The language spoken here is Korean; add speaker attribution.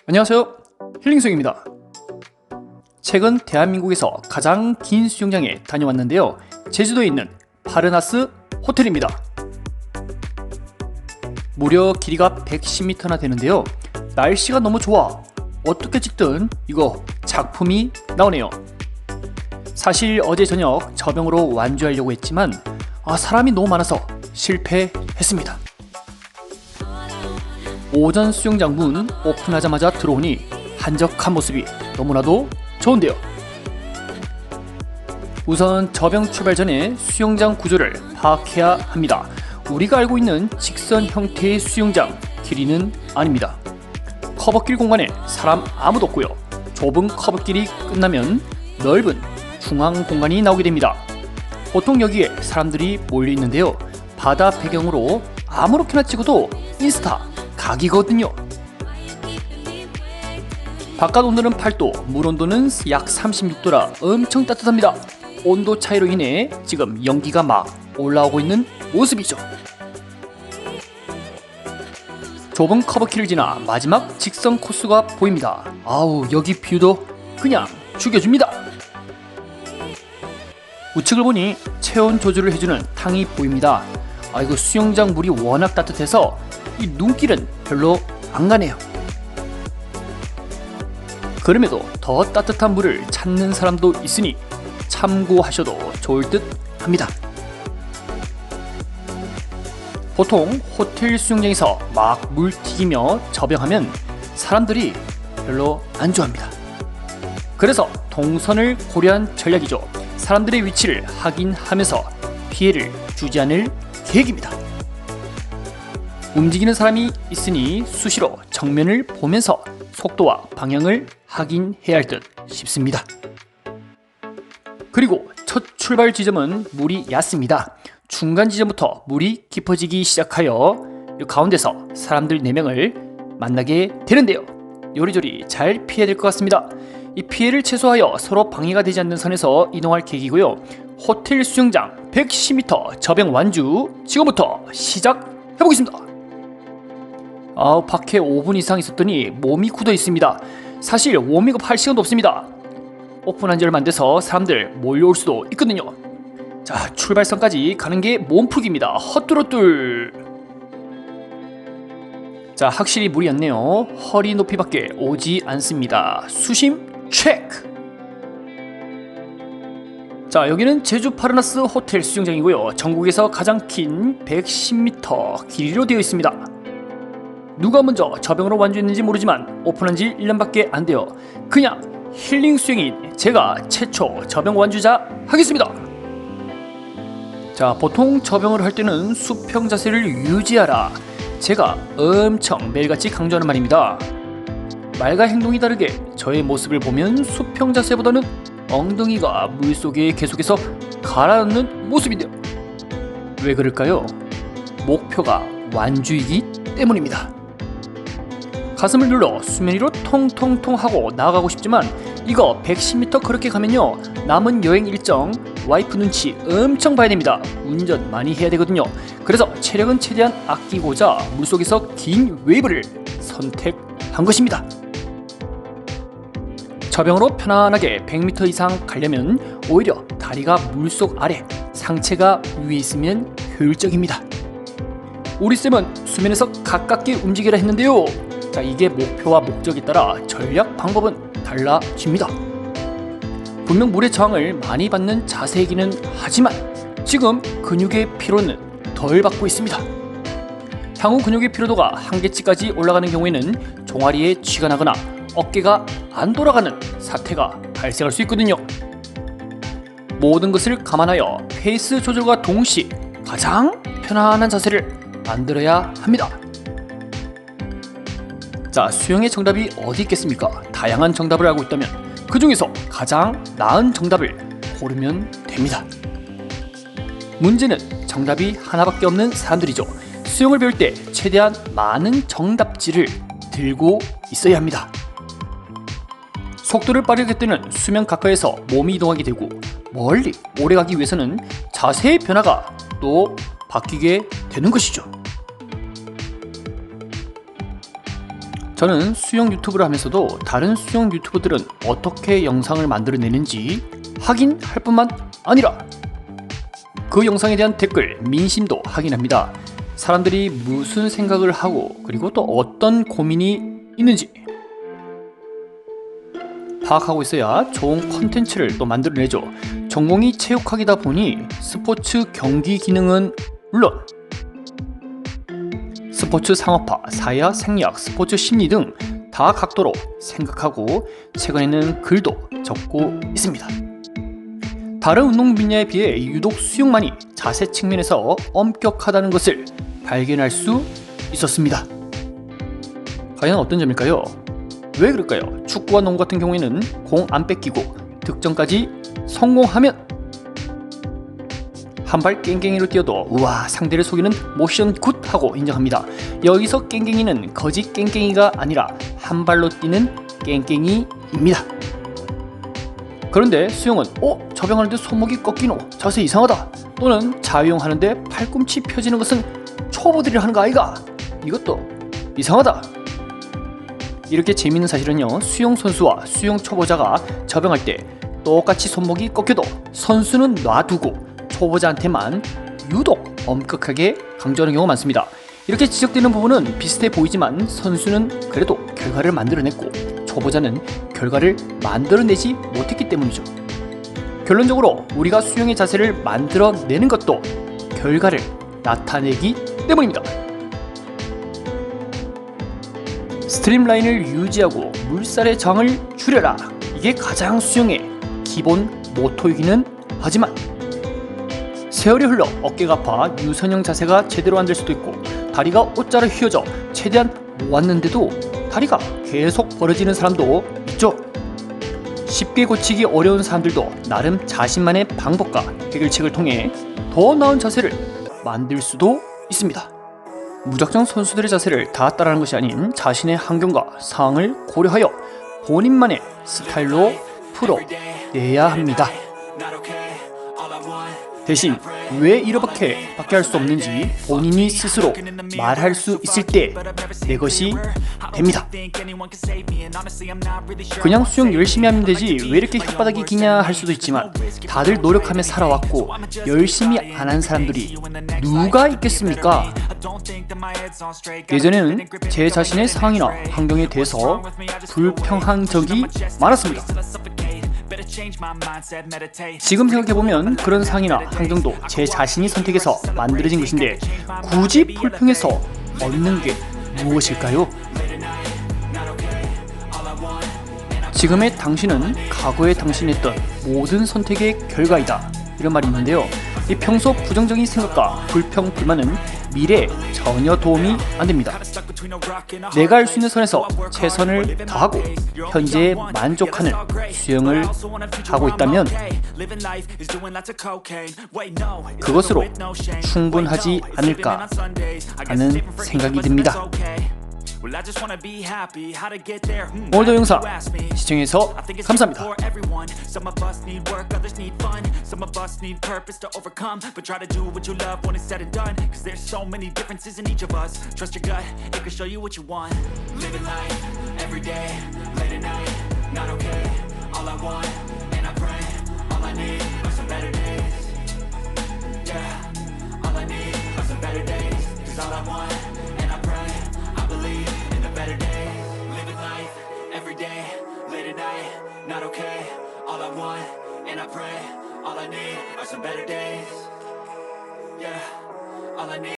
Speaker 1: 안녕하세요, 힐링송입니다. 최근 대한민국에서 가장 긴 수영장에 다녀왔는데요, 제주도에 있는 파르나스 호텔입니다. 무려 길이가 110m나 되는데요, 날씨가 너무 좋아 어떻게 찍든 이거 작품이 나오네요. 사실 어제 저녁 저병으로 완주하려고 했지만 사람이 너무 많아서 실패했습니다. 오전 수영장 문 오픈하자마자 들어오니 한적한 모습이 너무나도 좋은데요. 우선 저병 출발 전에 수영장 구조를 파악해야 합니다. 우리가 알고 있는 직선 형태의 수영장 길이는 아닙니다. 커브길 공간에 사람 아무도 없고요, 좁은 커브길이 끝나면 넓은 중앙 공간이 나오게 됩니다. 보통 여기에 사람들이 몰려 있는데요, 바다 배경으로 아무렇게나 찍어도 인스타 각이거든요. 바깥 온도는 8도, 물 온도는 약 36도라 엄청 따뜻합니다. 온도 차이로 인해 지금 연기가 막 올라오고 있는 모습이죠. 좁은 커브길을 지나 마지막 직선 코스가 보입니다. 여기 뷰도 그냥 죽여줍니다. 우측을 보니 체온 조절을 해주는 탕이 보입니다. 이거 수영장 물이 워낙 따뜻해서 이 눈길은 별로 안 가네요. 그럼에도 더 따뜻한 물을 찾는 사람도 있으니 참고하셔도 좋을 듯 합니다. 보통 호텔 수영장에서 막 물 튀기며 저병하면 사람들이 별로 안 좋아합니다. 그래서 동선을 고려한 전략이죠. 사람들의 위치를 확인하면서 피해를 주지 않을 계획입니다. 움직이는 사람이 있으니 수시로 정면을 보면서 속도와 방향을 확인해야 할 듯 싶습니다. 그리고 첫 출발 지점은 물이 얕습니다. 중간 지점부터 물이 깊어지기 시작하여 가운데서 사람들 4명을 만나게 되는데요, 요리조리 잘 피해야 될 것 같습니다. 이 피해를 최소화하여 서로 방해가 되지 않는 선에서 이동할 계획이고요. 호텔 수영장 110m 저병 완주 지금부터 시작해보겠습니다. 밖에 5분 이상 있었더니 몸이 굳어 있습니다. 사실 워밍업 할 시간도 없습니다. 오픈한 지 얼마 안 돼서 사람들 몰려올 수도 있거든요. 자, 출발선까지 가는 게 몸풀기입니다. 헛둘헛둘. 자, 확실히 물이 얕네요. 허리 높이밖에 오지 않습니다. 수심 체크. 자, 여기는 제주 파르나스 호텔 수영장이고요, 전국에서 가장 긴 110m 길이로 되어 있습니다. 누가 먼저 저병으로 완주했는지 모르지만 오픈한 지 1년밖에 안 돼요. 그냥 힐링 수영인 제가 최초 저병 완주자 하겠습니다. 자, 보통 저병을 할 때는 수평 자세를 유지하라, 제가 엄청 매일같이 강조하는 말입니다. 말과 행동이 다르게 저의 모습을 보면 수평 자세보다는 엉덩이가 물속에 계속해서 가라앉는 모습인데요, 왜 그럴까요? 목표가 완주이기 때문입니다. 가슴을 눌러 수면 위로 통통통 하고 나아가고 싶지만 이거 110m 그렇게 가면요, 남은 여행 일정 와이프 눈치 엄청 봐야 됩니다. 운전 많이 해야 되거든요. 그래서 체력은 최대한 아끼고자 물속에서 긴 웨이브를 선택한 것입니다. 저병으로 편안하게 100m 이상 가려면 오히려 다리가 물속 아래, 상체가 위에 있으면 효율적입니다. 우리 쌤은 수면에서 가깝게 움직이라 했는데요, 자, 이게 목표와 목적에 따라 전략 방법은 달라집니다. 분명 물의 저항을 많이 받는 자세이기는 하지만 지금 근육의 피로는 덜 받고 있습니다. 향후 근육의 피로도가 한계치까지 올라가는 경우에는 종아리에 쥐가 나거나 어깨가 안 돌아가는 사태가 발생할 수 있거든요. 모든 것을 감안하여 페이스 조절과 동시에 가장 편안한 자세를 만들어야 합니다. 자, 수영의 정답이 어디 있겠습니까? 다양한 정답을 알고 있다면 그 중에서 가장 나은 정답을 고르면 됩니다. 문제는 정답이 하나밖에 없는 사람들이죠. 수영을 배울 때 최대한 많은 정답지를 들고 있어야 합니다. 속도를 빠르게 뜨는 수면 가까이에서 몸이 이동하게 되고 멀리 오래 가기 위해서는 자세의 변화가 또 바뀌게 되는 것이죠. 저는 수영 유튜브를 하면서도 다른 수영 유튜버들은 어떻게 영상을 만들어내는지 확인할 뿐만 아니라 그 영상에 대한 댓글, 민심도 확인합니다. 사람들이 무슨 생각을 하고 그리고 또 어떤 고민이 있는지 파악하고 있어야 좋은 컨텐츠를 또 만들어내죠. 전공이 체육학이다 보니 스포츠 경기 기능은 물론 스포츠 상업화, 사회화, 생리학, 스포츠 심리 등 다각도로 생각하고 최근에는 글도 적고 있습니다. 다른 운동 분야에 비해 유독 수영만이 자세 측면에서 엄격하다는 것을 발견할 수 있었습니다. 과연 어떤 점일까요? 왜 그럴까요? 축구와 농구 같은 경우에는 공 안 뺏기고 득점까지 성공하면 한 발 깽깽이로 뛰어도 우와 상대를 속이는 모션 굿 하고 인정합니다. 여기서 깽깽이는 거짓 깽깽이가 아니라 한 발로 뛰는 깽깽이입니다. 그런데 수영은 접영하는데 손목이 꺾이노, 자세 이상하다, 또는 자유형하는데 팔꿈치 펴지는 것은 초보들이 하는 거 아이가, 이것도 이상하다. 이렇게 재미있는 사실은요, 수영 선수와 수영 초보자가 접영할 때 똑같이 손목이 꺾여도 선수는 놔두고 초보자한테만 유독 엄격하게 강조하는 경우가 많습니다. 이렇게 지적되는 부분은 비슷해 보이지만 선수는 그래도 결과를 만들어냈고 초보자는 결과를 만들어내지 못했기 때문이죠. 결론적으로 우리가 수영의 자세를 만들어내는 것도 결과를 나타내기 때문입니다. 스트림라인을 유지하고 물살의 저항을 줄여라. 이게 가장 수영의 기본 모토이기는 하지만 세월이 흘러 어깨가 아파 유선형 자세가 제대로 안 될 수도 있고 다리가 옷자로 휘어져 최대한 모았는데도 다리가 계속 벌어지는 사람도 있죠. 쉽게 고치기 어려운 사람들도 나름 자신만의 방법과 해결책을 통해 더 나은 자세를 만들 수도 있습니다. 무작정 선수들의 자세를 다 따라하는 것이 아닌 자신의 환경과 상황을 고려하여 본인만의 스타일로 풀어내야 합니다. 대신 왜 이렇게 밖에 할 수 없는지 본인이 스스로 말할 수 있을 때 내 것이 됩니다. 그냥 수영 열심히 하면 되지 왜 이렇게 혓바닥이 기냐 할 수도 있지만 다들 노력하며 살아왔고 열심히 안 한 사람들이 누가 있겠습니까? 예전에는 제 자신의 상황이나 환경에 대해서 불평한 적이 많았습니다. 지금 생각해보면 그런 상황이나 환경도 제 자신이 선택해서 만들어진 것인데 굳이 불평해서 얻는 게 무엇일까요? 지금의 당신은 과거의 당신이 했던 모든 선택의 결과이다, 이런 말이 있는데요. 이 평소 부정적인 생각과 불평, 불만은 미래에 전혀 도움이 안 됩니다. 내가 할 수 있는 선에서 최선을 다하고 현재에 만족하는 수영을 하고 있다면 그것으로 충분하지 않을까 하는 생각이 듭니다. 오늘도 영상 시청해주셔서 감사합니다. Not okay, all I want, and I pray, all I need are some better days. Yeah, all I need